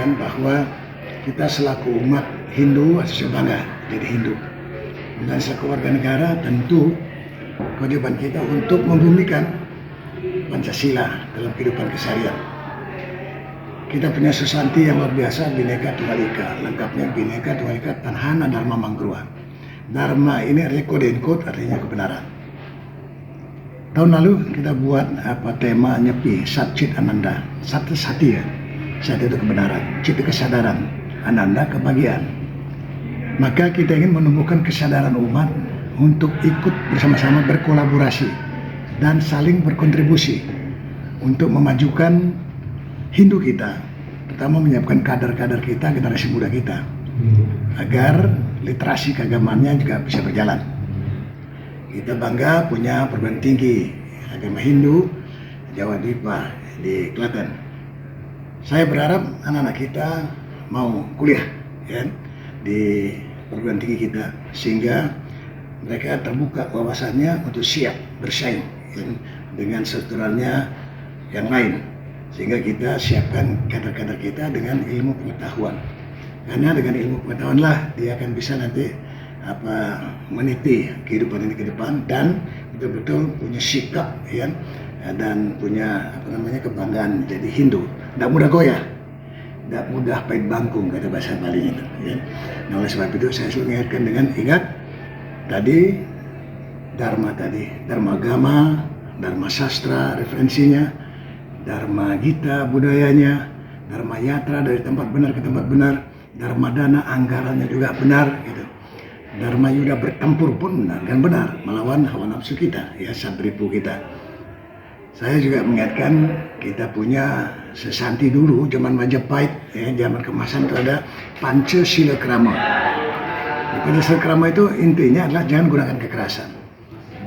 mengingatkan bahwa kita selaku umat Hindu harus bangga jadi Hindu. Dan selaku warga negara tentu kewajiban kita untuk membumikan Pancasila dalam kehidupan keseharian. Kita punya sesanti yang luar biasa, Bhinneka Tunggal Ika. Lengkapnya Bhinneka Tunggal Ika Tanhana Dharma Manggruha. Dharma ini artinya quote and quote, artinya kebenaran. Tahun lalu kita buat tema nyepi Sat Chit Ananda. Sat itu sati ya. Sat itu kebenaran, Chit itu kesadaran, Ananda kebahagiaan. Maka kita ingin menumbuhkan kesadaran umat untuk ikut bersama-sama berkolaborasi dan saling berkontribusi untuk memajukan Hindu kita, terutama menyiapkan kader-kader kita, generasi muda kita, agar literasi keagamaannya juga bisa berjalan. Kita bangga punya perguruan tinggi agama Hindu Jawa Dwipa di Klaten. Saya berharap anak-anak kita mau kuliah ya, di perguruan tinggi kita, sehingga mereka terbuka wawasannya untuk siap bersaing ya, dengan strukturalnya yang lain, sehingga kita siapkan kader-kader kita dengan ilmu pengetahuan, karena dengan ilmu pengetahuan lah dia akan bisa nanti meniti kehidupan ini ke depan dan betul-betul punya sikap ya, dan punya kebanggaan jadi Hindu. Tidak mudah goyah, tidak mudah pahit bangkung, kata bahasa Bali itu ya. Nah, oleh sebab itu saya selalu mengingatkan dengan ingat tadi Dharma agama, Dharma sastra referensinya, Dharma Gita budayanya, Dharma Yatra dari tempat benar ke tempat benar, Dharma Dana anggarannya juga benar gitu. Dharma Yuda bertempur pun benar dan benar melawan hawa nafsu kita ya, satripu kita. Saya juga mengingatkan kita punya sesanti dulu zaman Majapahit ya, zaman kemasan itu ada Pancasila Krama. Pancasila Krama itu intinya adalah jangan gunakan kekerasan,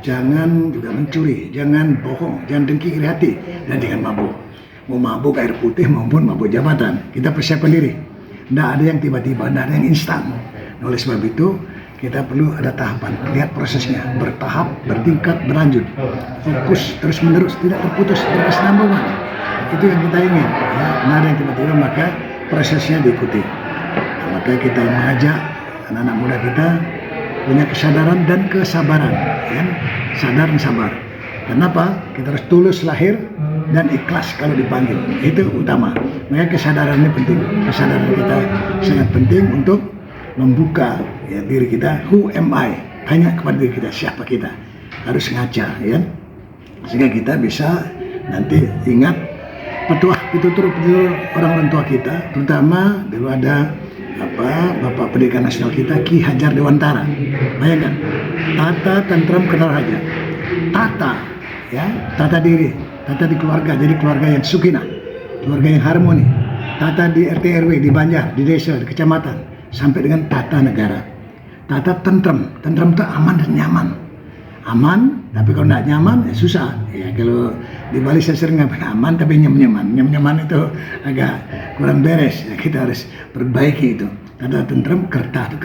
jangan juga mencuri, jangan bohong, jangan dengki iri hati, dan jangan mabuk. Mau mabuk air putih maupun mabuk jabatan, kita persiapkan diri. Tidak ada yang tiba-tiba, tidak ada yang instan. Oleh sebab itu kita perlu ada tahapan, lihat prosesnya, bertahap, bertingkat, berlanjut, fokus, terus menerus, tidak terputus, berkesinambungan. Itu yang kita ingin ya. Nah, ada yang tiba-tiba, maka prosesnya diikuti. Maka kita mengajak anak-anak muda kita punya kesadaran dan kesabaran ya. Sadar dan sabar. Kenapa? Kita harus tulus lahir dan ikhlas kalau dipanggil, itu utama. Maka kesadaran ini penting. Kesadaran kita sangat penting untuk membuka ya, diri kita, who am I, tanya kepada diri kita, siapa kita, harus ngaca ya, sehingga kita bisa nanti ingat petutur orang-orang tua kita, terutama dulu ada Bapak Pendidikan Nasional kita Ki Hajar Dewantara. Bayangkan, tata tentram kenal raja, tata diri, tata di keluarga, jadi keluarga yang sukinah, keluarga yang harmoni, tata di RT RW, di Banjar, di desa, di kecamatan, sampai dengan tata negara. Tata tentram itu aman dan nyaman. Aman, tapi kalau tidak nyaman ya susah. Ya, kalau di Bali saya sering ngapain aman tapi nyem-nyaman. Nyem-nyaman itu agak kurang beres. Ya, kita harus perbaiki itu. Tata tentram, kerta itu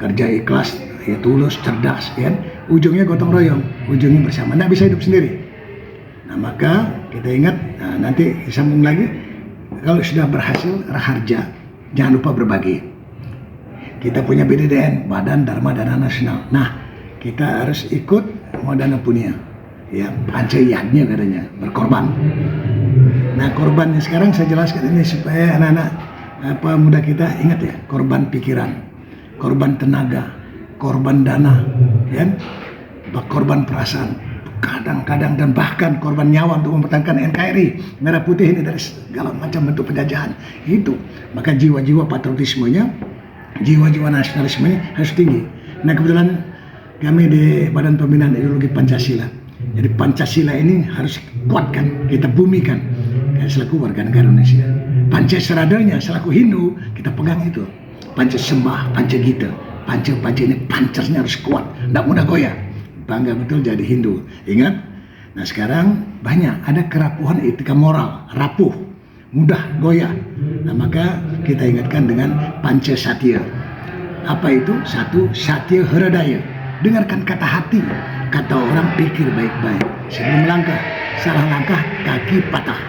kerja ikhlas, ya tulus, cerdas, ya. Ujungnya gotong royong, ujungnya bersama. Tidak bisa hidup sendiri. Nah, maka kita ingat, nanti disambung lagi. Kalau sudah berhasil raharja, jangan lupa berbagi. Kita punya BDDN, Badan Dharma Dana Nasional. Nah, kita harus ikut Modana Punya, ya pancayatnya katanya, berkorban. Nah, korbannya sekarang saya jelaskan ini supaya anak-anak muda kita ingat ya, korban pikiran, korban tenaga, korban dana, ya, korban perasaan, kadang-kadang dan bahkan korban nyawa untuk mempertahankan NKRI Merah Putih ini dari segala macam bentuk penjajahan itu. Maka jiwa-jiwa patriotismenya, jiwa-jiwa nasionalismenya harus tinggi. Nah, kebetulan kami di Badan Pembinaan Ideologi Pancasila, jadi Pancasila ini harus kuatkan, kita bumikan selaku warga negara Indonesia. Pancasaradanya selaku Hindu kita pegang itu, Pancasembah, Pancagita, Panca ini pancernya harus kuat, tidak mudah goyah. Bangga betul jadi Hindu. Ingat, nah sekarang banyak ada kerapuhan etika moral, rapuh, mudah goyah. Nah, maka kita ingatkan dengan Pancasatya. Apa itu? Satu, Satya Hridaya. Dengarkan kata hati, kata orang, pikir baik-baik. Sebelum langkah, salah langkah, kaki patah.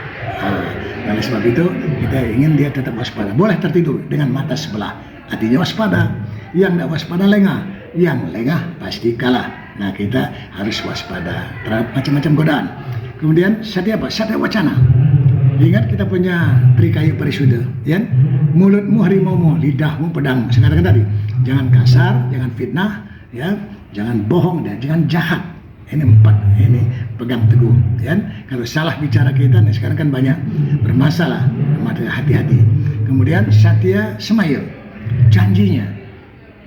Oleh sebab itu kita ingin dia tetap waspada. Boleh tertidur dengan mata sebelah, artinya waspada. Yang tidak waspada lengah, yang lengah pasti kalah. Nah, kita harus waspada terhadap macam-macam godaan. Kemudian satya apa? Satya wacana. Ingat kita punya trikayu parisuda, ya. Mulutmu harimaumu, lidahmu pedang. Saya katakan tadi, jangan kasar, jangan fitnah, ya, jangan bohong dan jangan jahat. Ini 4, ini pegang teguh, ya. Kalau salah bicara kita, nah sekarang kan banyak bermasalah, maka hati-hati. Kemudian satya semaya, janjinya.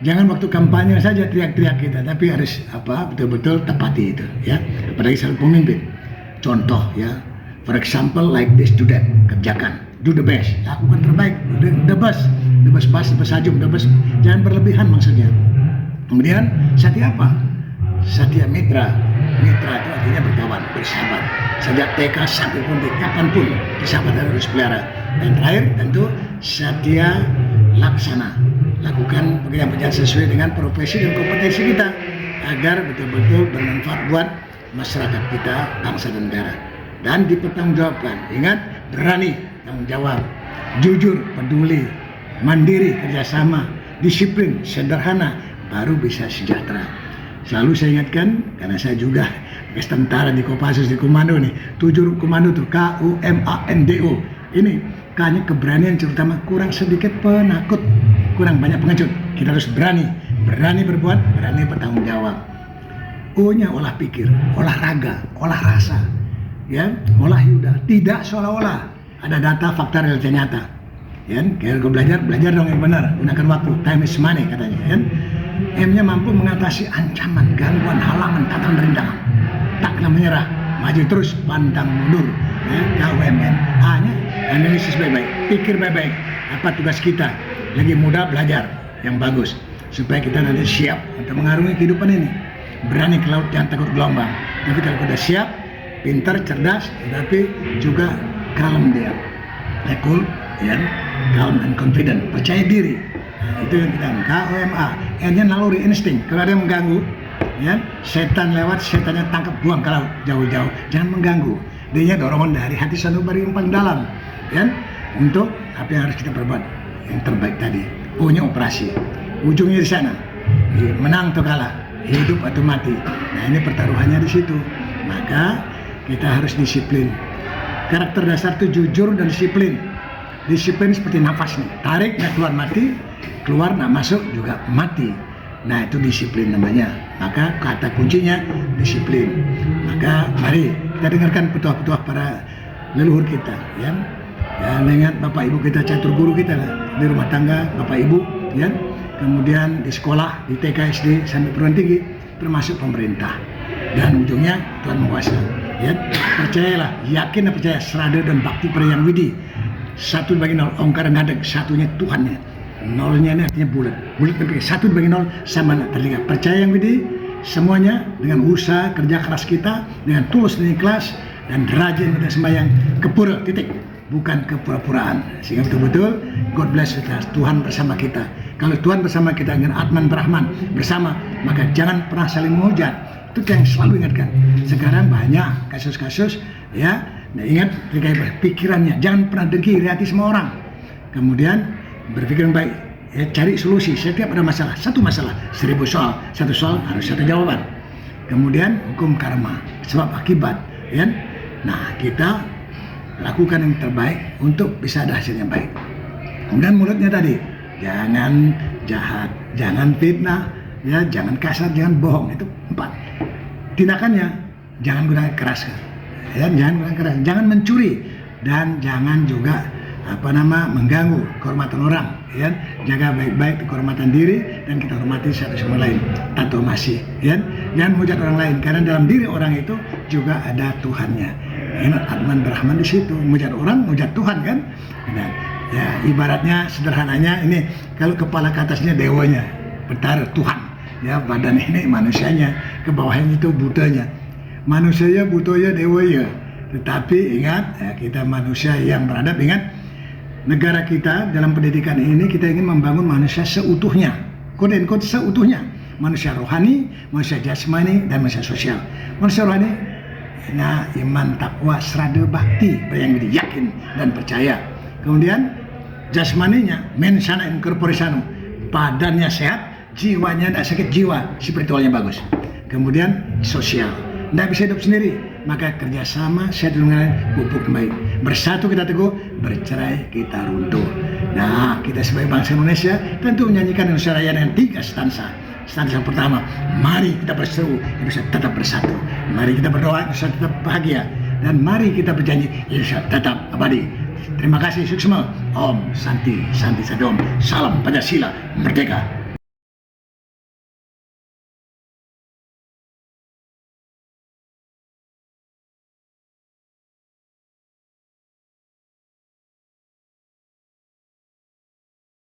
Jangan waktu kampanye saja teriak-teriak kita, tapi harus betul-betul tepati itu, ya. Apalagi selalu pemimpin. Contoh, ya. For example, like this, do that, kerjakan, do the best, lakukan terbaik, the best pas, the best sajum, the best, jangan berlebihan maksudnya. Kemudian satya apa? Satya mitra. Mitra itu artinya berkawan, bersahabat. Sejak TK sampai pun kapanpun persahabatan harus pelihara. Dan terakhir tentu satya laksana. Lakukan pekerjaan sesuai dengan profesi dan kompetensi kita agar betul-betul bermanfaat buat masyarakat kita, bangsa dan negara. Dan dipertanggungjawabkan. Ingat, berani tanggung jawab, jujur, peduli, mandiri, kerjasama, disiplin, sederhana, baru bisa sejahtera. Selalu saya ingatkan, karena saya juga bekas tentara di Kopassus, di komando nih, 7 komando tuh, KUMANDO. Ini K-nya keberanian, terutama kurang sedikit penakut, kurang banyak pengecut. Kita harus berani berbuat, berani bertanggung jawab. O-nya olah pikir, olahraga, olah rasa, ya, olah yuda. Tidak seolah-olah ada data, fakta, realita nyata. Ya, kalau belajar dong yang benar, gunakan waktu, time is money katanya. Ya. M-nya mampu mengatasi ancaman, gangguan, halangan, tantangan, rintangan. Tak kena menyerah, maju terus, pantang mundur. Ya, KUMN. A-nya analisis baik-baik, pikir baik-baik. Apa tugas kita? Lagi muda belajar yang bagus, supaya kita nanti siap untuk mengarungi kehidupan ini. Berani ke laut, jangan takut gelombang. Tapi kalau kita siap, pintar, cerdas, tapi juga kalem dia, cool, ya, calm and confident, percaya diri. Nah, itu yang kita KUMA. N-nya naluri, insting. Kalau ada yang mengganggu, ya, setan lewat, setannya tangkap, buang ke laut jauh-jauh. Jangan mengganggu. D-nya dorongan dari hati sanubari yang paling dalam, ya, untuk apa yang harus kita perbuat yang terbaik tadi. O-nya operasi. Ujungnya di sana, menang atau kalah, hidup atau mati. Nah, ini pertaruhannya di situ. Maka kita harus disiplin. Karakter dasar itu jujur dan disiplin. Disiplin seperti nafas nih, tarik nggak keluar mati, keluar nggak masuk juga mati. Nah, itu disiplin namanya. Maka kata kuncinya disiplin. Maka mari kita dengarkan petuah-petuah para leluhur kita, ya. Ya, ingat bapak ibu kita, catur guru kita lah, di rumah tangga bapak ibu, ya. Kemudian di sekolah, di TK, SD sampai perguruan tinggi, termasuk pemerintah. Dan ujungnya Tuhan menguasa. Ya, percayalah, yakin dan percaya, serada dan bakti pada Yang Widi. 1/0 ongkar ngadeg, satunya Tuhannya. Nolnya ini artinya bulat. Bulat kan 1/0 sama terlihat. Percaya Yang Widi, semuanya dengan usaha kerja keras kita, dengan tulus dan ikhlas, dan rajin kita sembahyang ke pura, titik. Bukan kepura-puraan. Sehingga betul-betul God bless kita, Tuhan bersama kita. Kalau Tuhan bersama kita dengan Atman Brahman bersama, maka jangan pernah saling menghujat. Itu yang selalu ingatkan. Sekarang banyak kasus-kasus, ya. Nah, ingat pikirannya, jangan pernah dengki iri hati semua orang. Kemudian berpikir yang baik, ya, cari solusi. Setiap ada masalah, satu masalah, 1000 soal, satu soal harus satu jawaban. Kemudian hukum karma, sebab akibat, ya. Nah, kita lakukan yang terbaik untuk bisa ada hasil yang baik. Kemudian mulutnya tadi, jangan jahat, jangan fitnah, ya, jangan kasar, jangan bohong. Itu 4. Tindakannya, jangan gunakan keras, ya, jangan gunakan keras, jangan mencuri, dan jangan juga mengganggu kehormatan orang, ya. Jaga baik-baik kehormatan diri dan kita hormati satu sama lain. Tato masih, ya. Jangan menghujat orang lain, karena dalam diri orang itu juga ada Tuhannya. Ingat Atman Brahman di situ, menghujat orang, menghujat Tuhan, kan. Dan ya, ibaratnya sederhananya ini, kalau kepala ke atasnya dewanya, bentar Tuhan, ya, badan ini manusianya, ke bawahnya itu budanya. Manusia butoya dewaya. Tetapi ingat, ya, kita manusia yang beradab. Ingat, negara kita dalam pendidikan ini kita ingin membangun manusia seutuhnya, quote and quote seutuhnya. Manusia rohani, manusia jasmani, dan manusia sosial. Manusia rohani, Nah, iman, takwa, serada, bakti, yang yakin dan percaya. Kemudian jasmaninya mensana incorporisano, badannya sehat, jiwanya tidak sakit jiwa, spiritualnya bagus. Kemudian sosial, tidak bisa hidup sendiri, maka kerjasama, sehat dengan pupuk baik. Bersatu kita teguh, bercerai kita runtuh. Nah, kita sebagai bangsa Indonesia tentu menyanyikan Indonesia Raya dengan 3 stansa. Stansa pertama, mari kita berseru Indonesia tetap bersatu. Mari kita berdoa Indonesia tetap bahagia. Dan mari kita berjanji Indonesia tetap abadi. Terima kasih, sukses. Om Santi, Santi Sadom. Salam Pancasila, merdeka.